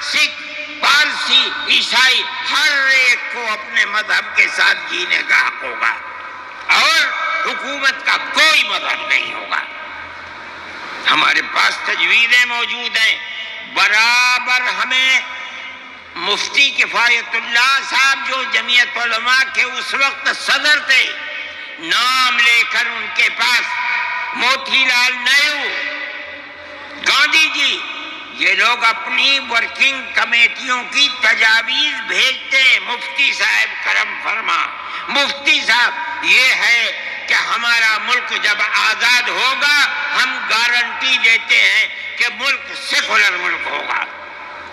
سکھ، پارسی، عیسائی، ہر ایک کو اپنے مذہب کے ساتھ جینے کا حق ہوگا اور حکومت کا کوئی مذہب نہیں ہوگا۔ ہمارے پاس تجویزیں موجود ہیں، برابر ہمیں مفتی کفایت اللہ صاحب جو جمعیت علماء کے اس وقت صدر تھے، نام لے کر ان کے پاس موتی لال نہرو، گاندھی جی، یہ لوگ اپنی ورکنگ کمیٹیوں کی تجاویز بھیجتے ہیں، مفتی صاحب کرم فرما، مفتی صاحب یہ ہے کہ ہمارا ملک جب آزاد ہوگا ہم گارنٹی دیتے ہیں کہ ملک سیکولر ملک ہوگا۔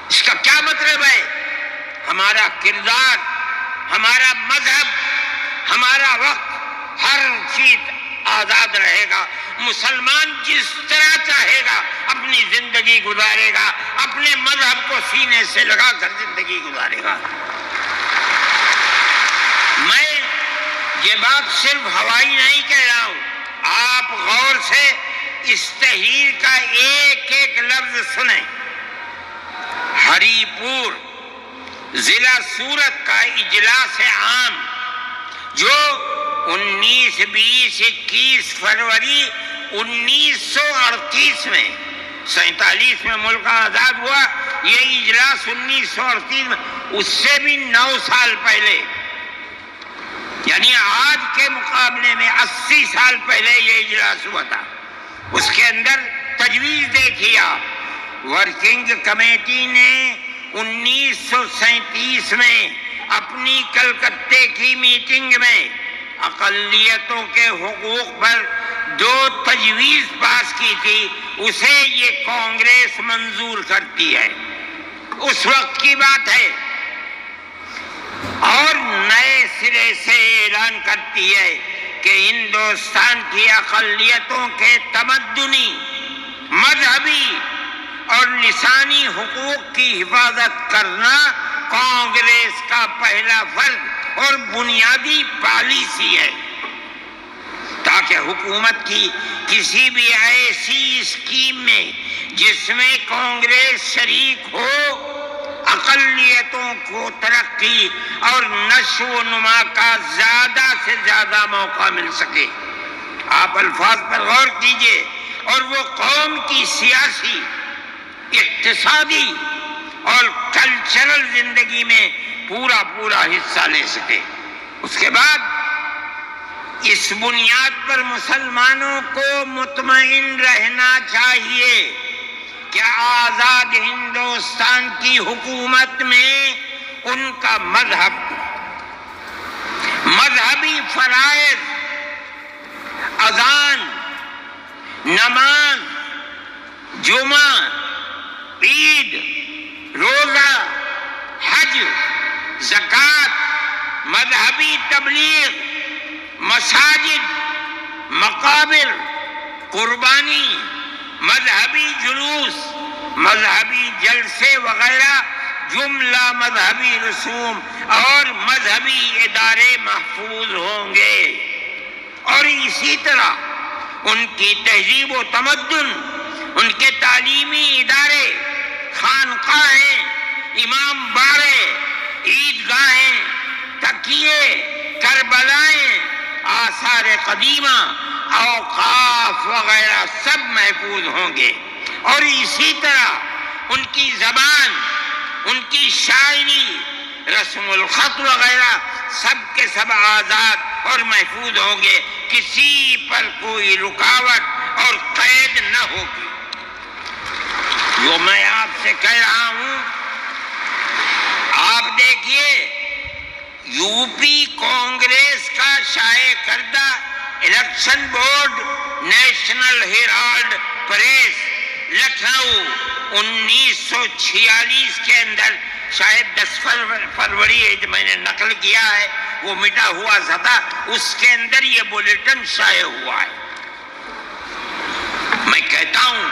اس کا کیا مطلب ہے؟ ہمارا کردار، ہمارا مذہب، ہمارا وقت، ہر چیز آزاد رہے گا۔ مسلمان جس طرح چاہے گا اپنی زندگی گزارے گا، اپنے مذہب کو سینے سے لگا کر زندگی گزارے گا۔ میں یہ بات صرف ہوائی نہیں کہہ رہا ہوں، آپ غور سے اس تحریر کا ایک ایک لفظ سنیں۔ ہری پور ضلع سورت کا اجلاس عام جو 19، 20، 21 فروری 1938 میں 47 میں ملک آزاد ہوا، یہ اجلاس 1938 میں، اس سے بھی 9 سال پہلے، یعنی آج کے مقابلے میں 80 سال پہلے یہ اجلاس ہوا تھا۔ اس کے اندر تجویز دیکھیے آپ، ورکنگ کمیٹی نے 1937 میں اپنی کلکتے کی میٹنگ میں اقلیتوں کے حقوق پر 2 تجویز پاس کی تھی، اسے یہ کانگریس منظور کرتی ہے، اس وقت کی بات ہے، اور نئے سرے سے اعلان کرتی ہے کہ ہندوستان کی اقلیتوں کے تمدنی، مذہبی اور لسانی حقوق کی حفاظت کرنا کانگریس کا پہلا فرض اور بنیادی پالیسی ہے، تاکہ حکومت کی کسی بھی ایسی اسکیم میں جس میں کانگریس شریک ہو، اقلیتوں کو ترقی اور نشو و نما کا زیادہ سے زیادہ موقع مل سکے۔ آپ الفاظ پر غور کیجئے، اور وہ قوم کی سیاسی، اقتصادی اور کلچرل زندگی میں پورا حصہ لے سکے۔ اس کے بعد اس بنیاد پر مسلمانوں کو مطمئن رہنا چاہیے کہ آزاد ہندوستان کی حکومت میں ان کا مذہب، مذہبی فرائض، اذان، نماز، جمعہ، عید، روزہ، حج، زکوٰۃ، مذہبی تبلیغ، مساجد، مقابر، قربانی، مذہبی جلوس، مذہبی جلسے وغیرہ جملہ مذہبی رسوم اور مذہبی ادارے محفوظ ہوں گے، اور اسی طرح ان کی تہذیب و تمدن، ان کے تعلیمی ادارے، خانقاہیں، امام باڑے، عیدگاہیں، تکیے، کربلائیں، آثار قدیمہ، اوقاف وغیرہ سب محفوظ ہوں گے، اور اسی طرح ان کی زبان، ان کی شاعری، رسم الخط وغیرہ سب کے سب آزاد اور محفوظ ہوں گے، کسی پر کوئی رکاوٹ اور قید نہ ہوگی۔ جو میں آپ سے کہہ رہا ہوں، آپ دیکھیے، یو پی کانگریس کا شائع کردہ election board, national herald press, Lucknow 1946 کے اندر، شاید 10 فروری میں نے نقل کیا ہے، وہ مٹا ہوا تھا، اس کے اندر یہ بلیٹن شائع ہوا ہے۔ میں کہتا ہوں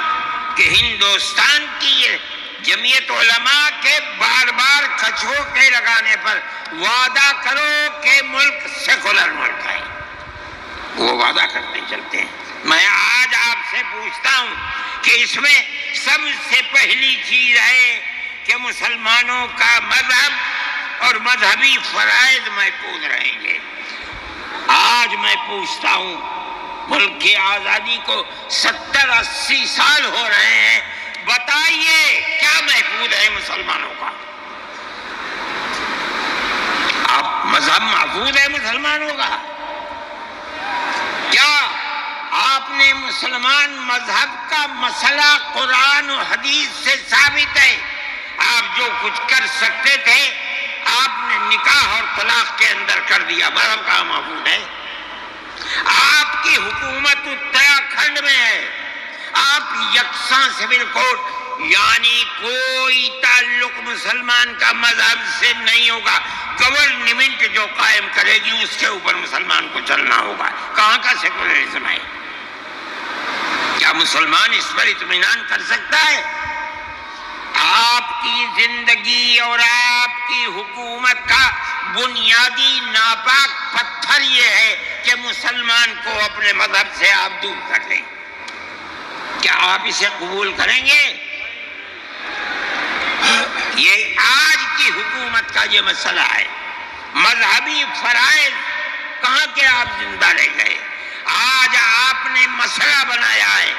کہ ہندوستان کی جمعیت علماء کے بار بار کچھوکے لگانے پر وعدہ کرو کہ ملک سیکولر ملک ہے، وہ وعدہ کرتے چلتے ہیں۔ میں آج آپ سے پوچھتا ہوں کہ اس میں سب سے پہلی چیز ہے کہ مسلمانوں کا مذہب اور مذہبی فرائض محفوظ رہیں گے۔ آج میں پوچھتا ہوں، ملک کی آزادی کو 70-80 سال ہو رہے ہیں، بتائیے کیا محفوظ ہے مسلمانوں کا؟ آپ مذہب محفوظ ہے مسلمانوں کا؟ کیا آپ نے مسلمان مذہب کا مسئلہ قرآن و حدیث سے ثابت ہے؟ آپ جو کچھ کر سکتے تھے آپ نے نکاح اور طلاق کے اندر کر دیا، مذہب کا محفوظ ہے؟ آپ کی حکومت اتراکھنڈ میں ہے، آپ یکساں سول کوڈ، یعنی کوئی تعلق مسلمان کا مذہب سے نہیں ہوگا، گورنمنٹ جو قائم کرے گی اس کے اوپر مسلمان کو چلنا ہوگا۔ کہاں کا سیکولرزم ہے؟ کیا مسلمان اس پر اطمینان کر سکتا ہے؟ آپ کی زندگی اور آپ کی حکومت کا بنیادی ناپاک پتھر یہ ہے کہ مسلمان کو اپنے مذہب سے آپ دور کر دیں۔ کیا آپ اسے قبول کریں گے؟ یہ آج کی حکومت کا یہ مسئلہ ہے۔ مذہبی فرائض کہاں کے آپ زندہ رہ گئے؟ آج آپ نے مسئلہ بنایا ہے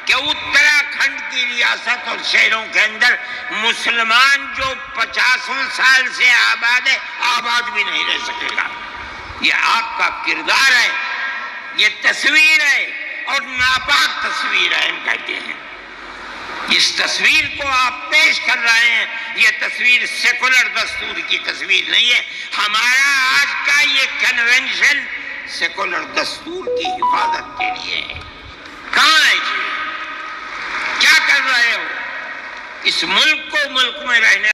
کہ اتراکھنڈ کی ریاست اور شہروں کے اندر مسلمان جو 50 سال سے آباد ہے، آباد بھی نہیں رہ سکے گا۔ یہ آپ کا کردار ہے، یہ تصویر ہے اور ناپاک تصویر ہے، ہم کہتے ہیں۔ اس تصویر کو آپ پیش کر رہے ہیں، یہ تصویر سیکولر دستور کی تصویر نہیں ہے۔ ہمارا آج کا یہ کنونشن سیکولر دستور کی حفاظت کے لیے ہے۔ کہاں ہے جی؟ کیا کر رہے ہو؟ اس ملک کو ملک میں رہنے